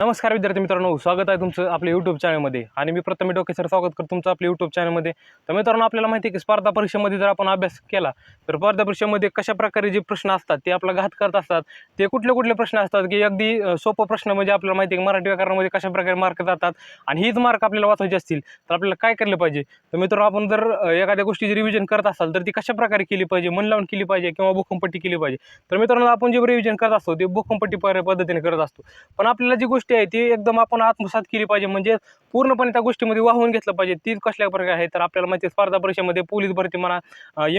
नमस्कार विद्यार्थी मित्रांनो, स्वागत आहे तुमचं आपल्या यूट्यूब चॅनलमध्ये. आणि मी प्रथम डोके सर स्वागत करतो तुमचं आपल्या यूट्यूब चॅनलमध्ये. तर मित्रांनो, आपल्याला माहिती आहे की स्पर्धा परीक्षेमध्ये जर आपण अभ्यास केला तर स्पर्धा परीक्षेमध्ये कशा प्रकारे जे प्रश्न असतात ते आपला घात करत असतात. ते कुठले कुठले प्रश्न असतात की अगदी सोपं प्रश्न म्हणजे आपल्याला माहिती आहे की मराठी व्याकरणामध्ये कशा प्रकारे मार्क जातात आणि हीच मार्क आपल्याला वाचवायचे असतील तर आपल्याला काय केलं पाहिजे. तर मित्रांनो, आपण जर एखाद्या गोष्टीची रिव्हिजन करत असाल तर ती कशा प्रकारे केली पाहिजे, मन लावून केली पाहिजे किंवा भूकंपट्टी केली पाहिजे. तर मित्रांनो, आपण जे रिव्हिजन करत असतो ते भूकंपट्टी पद्धतीने करत असतो. पण आपल्याला जी गोष्टी आहे ती एकदम आपण आत्मसात केली पाहिजे, म्हणजे पूर्णपणे त्या गोष्टीमध्ये वाहून घेतलं पाहिजे. ती कसल्या प्रकारे आहे तर आपल्याला माहिती आहे स्पर्धा परीक्षेमध्ये पोलीस भरती म्हणा,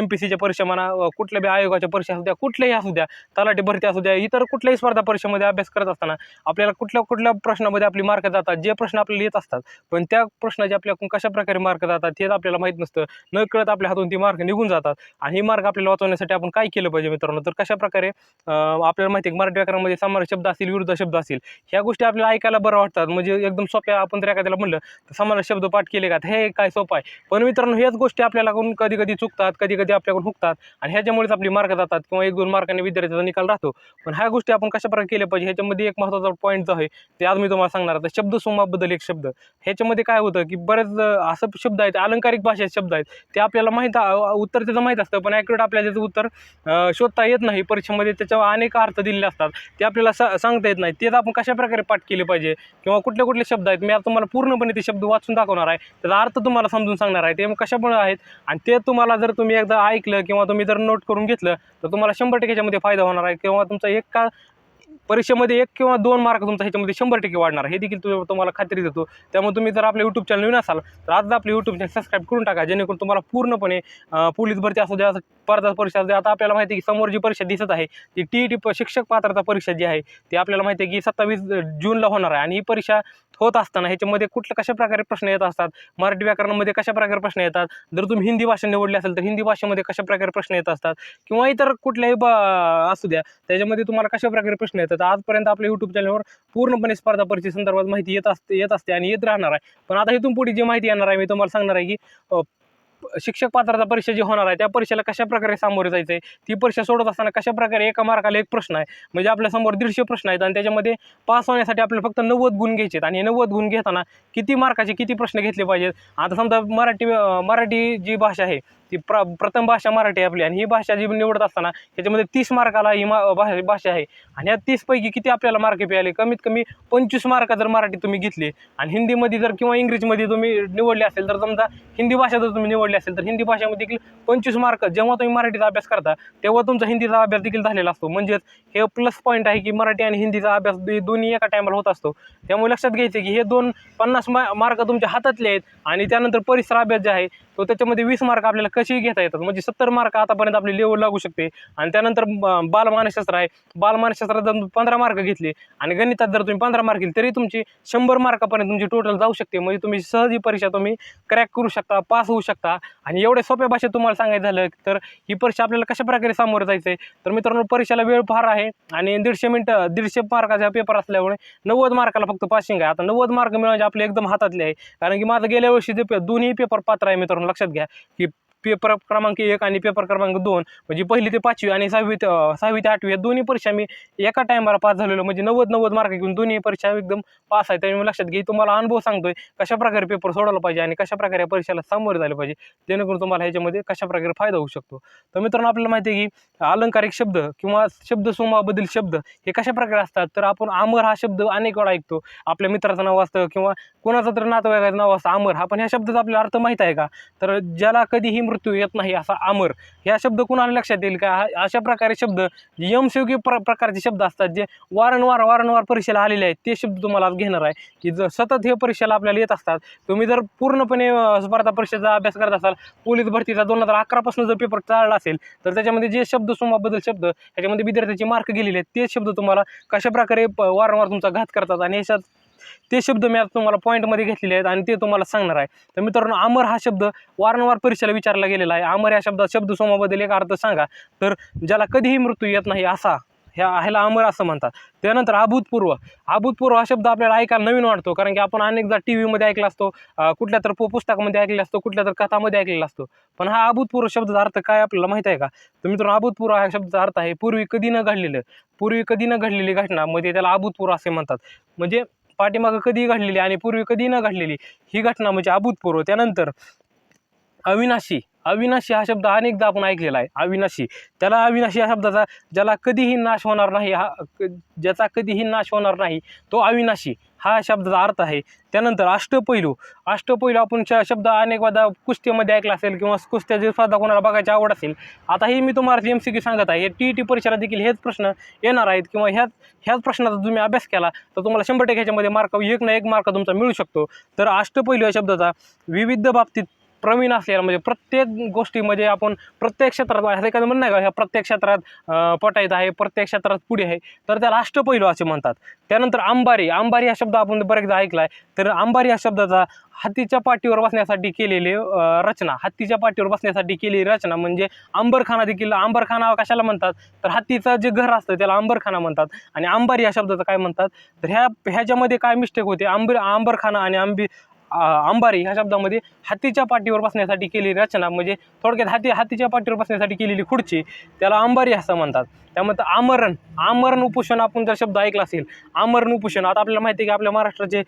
MPSCच्या परीक्षा म्हणा, कुठल्या बी आयोगाच्या परीक्षा असू द्या, कुठल्याही असू द्या, तलाठी भरती असू द्या, इतर कुठल्याही स्पर्धा परीक्षेमध्ये अभ्यास करत असताना आपल्याला कुठल्या कुठल्या प्रश्नामध्ये आपली मार्क जातात, जे प्रश्न आपल्याला येत असतात पण त्या प्रश्नाचे आपल्याकडून कशा प्रकारे मार्क जातात हे आपल्याला माहीत नसतं. न कळत आपल्या हातून ती मार्क निघून जातात. आणि ही मार्क आपल्याला वाचवण्यासाठी आपण काय केलं पाहिजे मित्रांनो, तर कशा प्रकारे आपल्याला माहिती आहे मराठी व्याकरणामध्ये समानार्थी शब्द असतील, विरुद्ध शब्द असतील, ह्या गोष्टी आपल्याला ऐकायला बरं वाटतात. म्हणजे एकदम सोप्या, आपण जर एखाद्याला म्हणलं तर समानार्थी शब्द पाठ केले का, हे काय सोपं आहे. पण मित्रांनो, ह्याच गोष्टी आपल्याकडून कधी कधी चुकतात, कधी कधी आपल्याकडून हुकतात आणि ह्याच्यामुळेच आपली मार्क जातात किंवा 1-2 मार्कांनी विद्यार्थ्याचा निकाल राहतो. पण ह्या गोष्टी आपण कशा प्रकारे केल्या पाहिजे ह्याच्यामध्ये एक महत्त्वाचा पॉईंट जो आहे ते आज मी तुम्हाला सांगणार आहे. तर शब्दसमूहाबद्दल एक शब्द, ह्याच्यामध्ये काय होतं की बरेच असं शब्द आहेत, अलंकारिक भाषेचे शब्द आहेत, ते आपल्याला माहीत उत्तर त्याचं माहीत असतं पण ॲक्युरेट आपल्याला त्याचं उत्तर शोधता येत नाही. परीक्षेमध्ये त्याच्यावर अनेक अर्थ दिलेले असतात, ते आपल्याला सांगता येत नाही. तेच आपण कशा प्रकारे पाठ केले पाहिजे किंवा कुठले कुठले शब्द आहेत, मी आता तुम्हाला पूर्णपणे ते शब्द वाचून दाखवणार आहे, त्याचा अर्थ तुम्हाला समजून सांगणार आहे ते कशामुळे आहेत. आणि ते तुम्हाला जर तुम्ही एकदा ऐकलं किंवा तुम्ही जर नोट करून घेतलं तर तुम्हाला 100% ह्याच्यामध्ये फायदा होणार आहे किंवा तुमचा एका परीक्षेमध्ये 1 किंवा 2 मार्क तुमचा ह्याच्यामध्ये 100% वाढणार आहे, हे देखील तुम्हाला खात्री देतो. त्यामुळे तुम्ही जर आपल्या यूट्यूब चॅनल नवीन असाल तर आज आपले यूट्यूब चॅनल सबस्क्राईब करून टाका, जेणेकरून तुम्हाला पूर्णपणे पोलीस भरती असू द्या, स्पर्धा परीक्षा असू द्या. आता आपल्याला माहिती आहे की समोर जी परीक्षा दिसत आहे ती TET शिक्षक पात्रता परीक्षा जी आहे ती आपल्याला माहिती आहे की 27 जूनला होणार आहे. आणि ही परीक्षा होत असताना ह्याच्यामध्ये कशा प्रकारे प्रश्न येत असतात, मराठी व्याकरणामध्ये कशा प्रकारे प्रश्न येतात, जर तुम्ही हिंदी भाषा निवडली असेल तर हिंदी भाषेमध्ये कशा प्रकारे प्रश्न येत असतात किंवा इतर कुठल्याही असू द्या त्याच्यामध्ये तुम्हाला कशा प्रकारे प्रश्न येतात. आजपर्यंत आपल्या यूट्यूब चॅनलवर पूर्णपणे स्पर्धा परीक्षेसंदर्भात माहिती येत असते आणि येत राहणार आहे. पण आता इथून पुढे जी माहिती येणार आहे मी तुम्हाला सांगणार आहे की शिक्षक पात्रता परीक्षा जी होणार आहे त्या परीक्षेला कशा प्रकारे सामोरे जायचं आहे, ती परीक्षा सोडत असताना कशा प्रकारे एका मार्काला 1 प्रश्न आहे, म्हणजे आपल्यासमोर 150 प्रश्न आहेत आणि त्याच्यामध्ये पास होण्यासाठी आपल्याला फक्त 90 गुण घ्यायचे आहेत. आणि हे 90 गुण घेताना किती मार्काचे किती प्रश्न घेतले पाहिजेत. आता समजा मराठी जी भाषा आहे ती प्रथम भाषा मराठी आहे आपली, आणि ही भाषा जी निवडत असताना त्याच्यामध्ये 30 मार्काला ही भाषा आहे. आणि ह्या 30 पैकी किती आपल्याला मार्क मिळाले, कमीत कमी 25 मार्क जर मराठी तुम्ही घेतले आणि हिंदीमध्ये जर किंवा इंग्रजीमध्ये तुम्ही निवडले असेल, तर समजा हिंदी भाषा जर तुम्ही निवडली असेल तर हिंदी भाषेमध्ये देखील 25 मार्क, जेव्हा तुम्ही मराठीचा अभ्यास करता तेव्हा तुमचा हिंदीचा अभ्यास देखील झालेला असतो. म्हणजेच हे प्लस पॉईंट आहे की मराठी आणि हिंदीचा अभ्यास दोन्ही एका टायमाला होत असतो. त्यामुळे लक्षात घ्यायचं की हे 50 मार्क तुमच्या हातातले आहेत. आणि त्यानंतर परिसर अभ्यास जे आहे तो त्याच्यामध्ये 20 मार्क आपल्याला कसेही घेता येतात, म्हणजे 70 मार्क आतापर्यंत आपली लेवल लागू शकते. आणि त्यानंतर बालमानसशास्त्र आहे, बालमानसशास्त्रात जर 15 मार्क घेतले आणि गणितात जर तुम्ही 15 मार्क घेतले तरी तुमची 100 मार्कापर्यंत तुमची टोटल जाऊ शकते. म्हणजे तुम्ही सहज ही परीक्षा तुम्ही क्रॅक करू शकता, पास होऊ शकता. आणि एवढ्या सोप्या भाषेत तुम्हाला सांगायचं झालं तर ही परीक्षा आपल्याला कशा प्रकारे सामोरं जायचं आहे. तर मित्रांनो, परीक्षेला वेळ फार आहे आणि 150 मिनिटं 150 मार्काचा पेपर असल्यामुळे 90 मार्काला फक्त पासिंग आहे. आता 90 मार्क मिळवायचे आपले एकदम हातातले आहे, कारण की माझं गेल्या वर्षी दोन्ही पेपर पात्र आहे मित्रांनो. लक्षात घ्या की पेपर क्रमांक 1 आणि पेपर क्रमांक 2, म्हणजे 1ली ते 5वी आणि 6वी ते 8वी या दोन्ही परीक्षा मी एका टायमाला पास झालेलो. म्हणजे 90 मार्क घेऊन दोन्ही परीक्षा एकदम पास आहे. त्यामुळे लक्षात घे, तुम्हाला अनुभव सांगतोय कशा प्रकारे पेपर सोडवला पाहिजे आणि कशा प्रकारे परीक्षेला सामोरे झाले पाहिजे, जेणेकरून तुम्हाला ह्याच्यामध्ये कशा प्रकारे फायदा होऊ शकतो. तर मित्रांनो, आपल्याला माहिती आहे की अलंकारिक शब्द किंवा शब्दसमूहाबद्दल शब्द हे कशा प्रकारे असतात. तर आपण अमर हा शब्द अनेक वेळा ऐकतो, आपल्या मित्राचं नाव असतं किंवा कोणाचं तर नातेवाईकाचं नाव असतं अमर. हा पण ह्या शब्दाचा आपल्याला अर्थ माहीत आहे का, तर ज्याला कधीही मृत्यू येत नाही असा अमर, ह्या शब्द कुणाला लक्षात येईल का. अशा प्रकारे शब्द यमसेवकी प्रकारचे शब्द असतात जे वारंवार परीक्षेला आलेले आहेत, ते शब्द तुम्हाला घेणार आहे की जर सतत हे परीक्षेला आपल्याला येत असतात. तुम्ही जर पूर्णपणे स्पर्धा परीक्षेचा अभ्यास करत असाल, पोलीस भरतीचा 2011 पासून जर पेपर चालला असेल तर त्याच्यामध्ये जे शब्दसमूहाबद्दल शब्द ह्याच्यामध्ये विद्यार्थ्याचे मार्क गेलेले आहेत, ते शब्द तुम्हाला कशा प्रकारे वारंवार तुमचा घात करतात आणि ह्याच्यात ते शब्द मी आता तुम्हाला पॉईंटमध्ये घेतलेले आहेत आणि ते तुम्हाला सांगणार आहे. तर मित्रांनो, अमर हा शब्द वारंवार परीक्षेला विचारला गेलेला आहे. अमर या शब्दात शब्दसमूहाबद्दल एक अर्थ सांगा, तर ज्याला कधीही मृत्यू येत नाही असा, ह्याला अमर असं म्हणतात. त्यानंतर अभूतपूर्व हा शब्द आपल्याला ऐकायला नवीन वाटतो, कारण की आपण अनेकदा TVमध्ये ऐकला असतो, कुठल्या तर पुस्तकामध्ये ऐकलेला असतो, कुठल्या तर कथामध्ये ऐकलेला असतो. पण हा अभूतपूर्व शब्दाचा अर्थ काय आपल्याला माहिती आहे का. तर मित्रांनो, अभूतपूर्व हा शब्दाचा अर्थ आहे पूर्वी कधी न घडलेली घटना, म्हणजे त्याला अभूतपूर्व असे म्हणतात. म्हणजे पाठीमागं कधीही घडलेली आणि पूर्वी कधीही न घडलेली ही घटना म्हणजे अभूतपूर्व. त्यानंतर अविनाशी. अविनाशी हा शब्द अनेकदा आपण ऐकलेला आहे. अविनाशी, त्याला अविनाशी या शब्दाचा ज्याला कधीही नाश होणार नाही, ज्याचा कधीही नाश होणार नाही तो अविनाशी हा शब्दाचा अर्थ आहे. त्यानंतर अष्टपैलू. अष्टपैलू आपण शब्द अनेकदा कुस्तीमध्ये ऐकला असेल किंवा कुस्त्याची स्पर्धा कोणाला बघायची आवड असेल. आता हे मी तुम्हाला MCQ सांगत आहे. हे TET परीक्षेला देखील हेच प्रश्न येणार आहेत किंवा ह्याच प्रश्नाचा तुम्ही अभ्यास केला तर तुम्हाला 100% ह्याच्यामध्ये मार्क, एक ना एक मार्क तुमचा मिळू शकतो. तर अष्टपैलू या शब्दाचा विविध बाबतीत प्रवीण असलेला म्हणजे प्रत्येक गोष्टीमध्ये आपण प्रत्येक क्षेत्रात असं एखादं म्हणणं आहे का ह्या प्रत्येक क्षेत्रात पटायत आहे, प्रत्येक क्षेत्रात पुढे आहे, तर त्याला अष्टपैलू असे म्हणतात. त्यानंतर अंबारी. अंबारी हा शब्द आपण बरेचदा ऐकला आहे. तर अंबारी या शब्दाचा हत्तीच्या पाठीवर बसण्यासाठी केलेली रचना, हत्तीच्या पाठीवर बसण्यासाठी केलेली रचना म्हणजे अंबरखाना देखील. अंबरखाना कशाला म्हणतात तर हत्तीचं जे घर असतं त्याला अंबरखाना म्हणतात. आणि अंबारी या शब्दाचं काय म्हणतात तर ह्याच्यामध्ये काय मिस्टेक होते, अंबरखाना आणि अंबारी ह्या शब्दामध्ये हत्तीच्या पाठीवर बसण्यासाठी केलेली रचना म्हणजे थोडक्यात हत्तीच्या पाठीवर बसण्यासाठी केलेली खुर्ची त्याला अंबारी असं म्हणतात. त्यामध्ये आमरण. आमरण उपोषण आपण जर शब्द ऐकला असेल, आमरण उपोषण. आता आपल्याला माहिती आहे की आपल्या महाराष्ट्राचे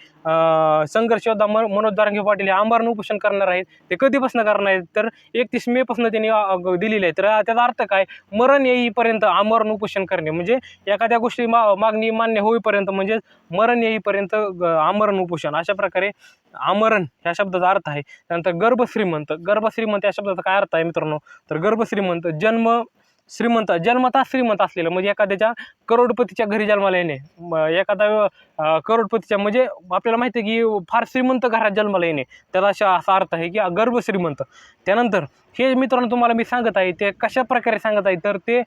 संघर्ष योद्धा मनोज जरांगे पाटील हे आमरण उपोषण करणार आहेत. ते कधीपासून करणार आहेत तर 31 मे पासून त्यांनी दिलेले आहे. तर त्याचा अर्थ काय, मरण येईपर्यंत आमरण उपोषण करणे म्हणजे एखाद्या गोष्टी मागणी मान्य होईपर्यंत म्हणजे मरण येईपर्यंत आमरण उपोषण. अशा प्रकारे आमरण ह्या शब्दाचा अर्थ आहे. त्यानंतर गर्भश्रीमंत. गर्भश्रीमंत या शब्दाचा काय अर्थ आहे मित्रांनो तर गर्भश्रीमंत श्रीमंत, जन्मतः श्रीमंत असलेलं म्हणजे एखाद्याच्या करोडपतीच्या घरी जन्माला येणे. एखादा करोडपतीच्या म्हणजे आपल्याला माहिती आहे की फार श्रीमंत घरात जन्माला येणे, त्याला असा अर्थ आहे की गर्भश्रीमंत. त्यानंतर हे मित्रांनो तुम्हाला मी सांगत आहे ते कशा प्रकारे सांगत आहे तर ते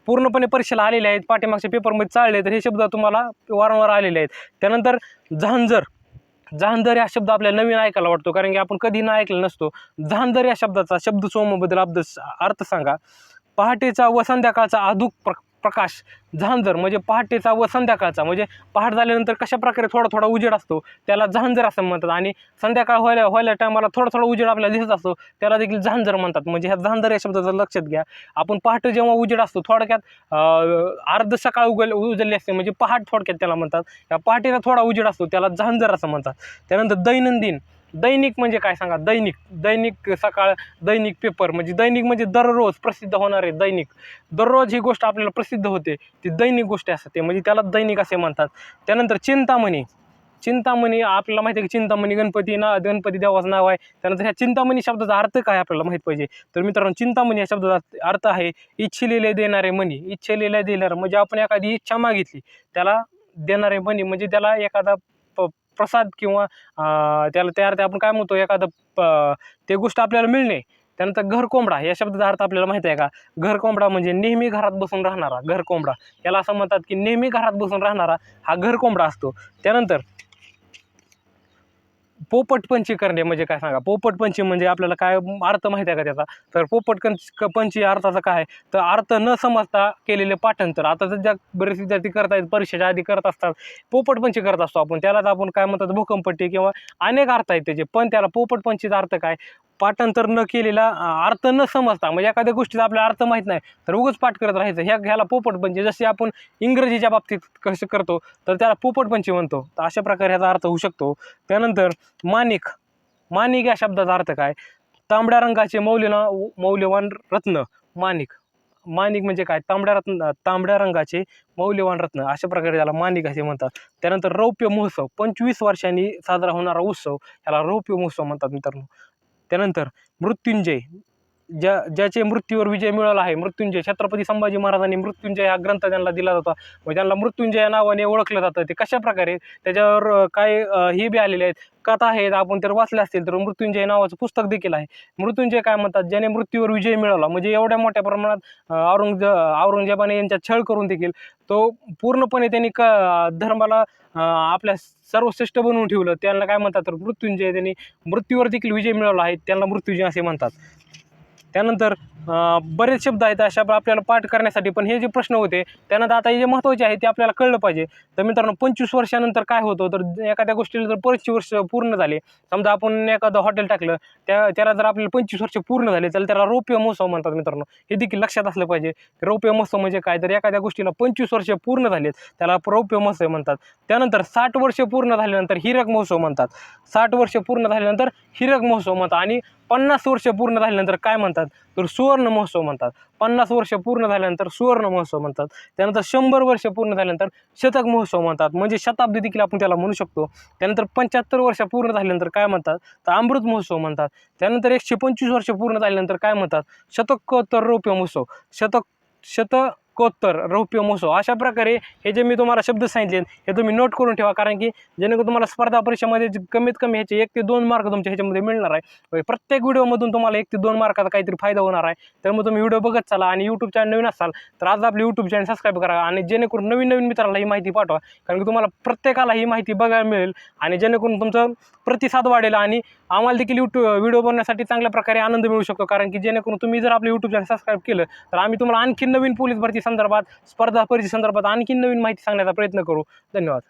पूर्णपणे परीक्षेला आलेले आहेत, पाठीमागच्या पेपरमध्ये चालले, तर हे शब्द तुम्हाला वारंवार आलेले आहेत. त्यानंतर झांजर. झांजर हा शब्द आपल्याला नवीन ऐकायला वाटतो कारण की आपण कधी ना ऐकलेला नसतो. झांजर या शब्दाचा शब्दसमूहाबद्दल अर्थ सांगा. पहाटेचा व संध्याकाळचा अधूक प्रकाश. झांजर म्हणजे पहाटेचा व संध्याकाळचा म्हणजे पहाट झाल्यानंतर कशा प्रकारे थोडा थोडा उजेड असतो त्याला झांजर असं म्हणतात. आणि संध्याकाळ व्हायला टायमाला थोडा थोडा उजेड आपल्याला दिसत असतो त्याला देखील झांजर म्हणतात. म्हणजे ह्या झांजर या शब्दाचं लक्षात घ्या. आपण पहाटे जेव्हा उजेड असतो थोडक्यात अर्ध सकाळ उजळली असते म्हणजे पहाट थोडक्यात त्याला म्हणतात. या पहाटेचा थोडा उजेड असतो त्याला झांजर असं म्हणतात. त्यानंतर दैनंदिन. दैनिक म्हणजे काय सांगा, दैनिक सकाळ, दैनिक पेपर म्हणजे दैनिक म्हणजे दररोज प्रसिद्ध होणारे दैनिक. दररोज ही गोष्ट आपल्याला प्रसिद्ध होते ती दैनिक गोष्ट असते म्हणजे त्याला दैनिक असे म्हणतात. त्यानंतर चिंतामणी. चिंतामणी आपल्याला माहिती आहे की चिंतामणी गणपती देवाचं नाव आहे. त्यानंतर ह्या चिंतामणी शब्दाचा अर्थ काय आपल्याला माहीत पाहिजे तर मित्रांनो चिंतामणी या शब्दाचा अर्थ आहे इच्छिलेले देणारे मणी. इच्छिलेले देणारे म्हणजे आपण एखादी इच्छा मागितली त्याला देणारे मणी म्हणजे त्याला एखादा प्रसाद किंवा त्याला त्या अर्थ आपण काय म्हणतो एखादं ते गोष्ट आपल्याला मिळणे. त्यानंतर घरकोंबडा या शब्दाचा अर्थ आपल्याला माहिती आहे का, घरकोंबडा म्हणजे नेहमी घरात बसून राहणारा घरकोंबडा. याला असं म्हणतात की नेहमी घरात बसून राहणारा हा घरकोंबडा असतो. त्यानंतर पोपटपंची करणे म्हणजे काय सांगा. पोपटपंची म्हणजे आपल्याला काय अर्थ माहिती आहे का त्याचा तर पोपटपंची अर्थाचा काय तर अर्थ न समजता केलेले पाठांतर. आता सध्या बरेच विद्यार्थी करतायत परीक्षेच्या आधी करत असतात पोपटपंची करत असतो आपण, त्यालाच आपण काय म्हणतात भूकंपट्टी किंवा अनेक अर्थ आहेत त्याचे. पण त्याला पोपटपंचीचा अर्थ काय, पाठांतर न केलेला, अर्थ न समजता म्हणजे एखाद्या गोष्टीचा आपल्याला अर्थ माहीत नाही तर उगाच पाठ करत राहायचं ह्याला पोपटपंची. जसे आपण इंग्रजीच्या बाबतीत कसं करतो तर त्याला पोपटपंची म्हणतो. तर अशा प्रकारे ह्याचा अर्थ होऊ शकतो. त्यानंतर माणिक. माणिक या शब्दाचा अर्थ काय, तांबड्या रंगाचे मौल्यवान रत्न. माणिक. माणिक म्हणजे काय, तांबड्या रंगाचे मौल्यवान रत्न. अशा प्रकारे त्याला माणिक असे म्हणतात. त्यानंतर रौप्य महोत्सव. 25 वर्षांनी साजरा होणारा उत्सव याला रौप्य महोत्सव म्हणतात मित्रांनो. त्यानंतर मृत्युंजय. ज्याचे मृत्यूवर विजय मिळाला आहे. मृत्युंजय छत्रपती संभाजी महाराजांनी मृत्युंजय हा ग्रंथ त्यांना दिला जातो व त्यांना मृत्युंजय या नावाने ओळखलं जातं. ते कशा प्रकारे त्याच्यावर काय हे बी आलेले आहेत कथा आहेत, आपण तर वाचले असतील तर मृत्युंजय नावाचं पुस्तक देखील आहे. मृत्युंजय काय म्हणतात, ज्याने मृत्यूवर विजय मिळवला म्हणजे एवढ्या मोठ्या प्रमाणात औरंगजेबाने यांच्या छळ करून देखील तो पूर्णपणे त्यांनी धर्माला आपल्या सर्वश्रेष्ठ बनवून ठेवलं. त्यांना काय म्हणतात तर मृत्युंजय. त्यांनी मृत्यूवर देखील विजय मिळवला आहे त्यांना मृत्युंजय असे म्हणतात. त्यानंतर बरेच शब्द आहेत अशा आपल्याला पाठ करण्यासाठी, पण हे जे प्रश्न होते त्यानंतर आता हे जे महत्त्वाचे आहे ते आपल्याला कळलं पाहिजे. तर मित्रांनो 25 वर्षानंतर काय होतं, तर एखाद्या गोष्टीला जर 25 वर्ष पूर्ण झाले, समजा आपण एखादं हॉटेल टाकलं, त्याला जर आपल्याला 25 वर्ष पूर्ण झाले तर त्याला रौप्य महोत्सव म्हणतात मित्रांनो. हे देखील लक्षात असलं पाहिजे. रौप्य महोत्सव म्हणजे काय, तर एखाद्या गोष्टीला 25 वर्ष पूर्ण झालेत त्याला रौप्य महोत्सव म्हणतात. त्यानंतर 60 वर्ष पूर्ण झाल्यानंतर हीरक महोत्सव म्हणतात. 60 वर्ष पूर्ण झाल्यानंतर हीरक महोत्सव म्हणतात. आणि 50 वर्ष पूर्ण झाल्यानंतर काय म्हणतात, तर सुवर्ण महोत्सव म्हणतात. 50 वर्ष पूर्ण झाल्यानंतर सुवर्ण महोत्सव म्हणतात. त्यानंतर 100 वर्ष पूर्ण झाल्यानंतर शतक महोत्सव म्हणतात, म्हणजे शताब्दी देखील आपण त्याला म्हणू शकतो. त्यानंतर 75 वर्ष पूर्ण झाल्यानंतर काय म्हणतात, तर अमृत महोत्सव म्हणतात. त्यानंतर 125 वर्ष पूर्ण झाल्यानंतर काय म्हणतात, शतकोत्तर रौप्य महोत्सव. शतकोत्तर रौप्य महोत्सव. अशा प्रकारे हे जे मी तुम्हाला शब्द सांगितले हे तुम्ही नोट करून ठेवा, कारण की जेणेकरून तुम्हाला स्पर्धा परीक्षेमध्ये कमीत कमी ह्याचे 1 ते 2 मार्क तुमच्या ह्याच्यामध्ये मिळणार आहे. प्रत्येक व्हिडिओमधून तुम्हाला 1 ते 2 मार्काचा काहीतरी फायदा होणार आहे. त्यामुळे तुम्ही व्हिडिओ बघत चला, आणि यूट्यूब चॅनल नवीन असाल तर आज आपले यूट्यूब चॅनल सबस्क्राईब करा, आणि जेणेकरून नवीन नवीन मित्रांना ही माहिती पाठवा, कारण की तुम्हाला प्रत्येकाला ही माहिती बघायला मिळेल, आणि जेणेकरून तुमचं प्रतिसाद वाढेल, आणि आम्हाला देखील व्हिडिओ बनवण्यासाठी चांगल्या प्रकारे आनंद मिळू शकतो. कारण की जेणेकरून तुम्ही जर आपले यूट्यूब चॅनल सबस्क्राईब केलं तर आम्ही तुम्हाला आणखी नवीन पोलीस भरती संदर्भात, स्पर्धा परीक्षे संदर्भात आणखी नवीन माहिती सांगण्याचा प्रयत्न करू. धन्यवाद.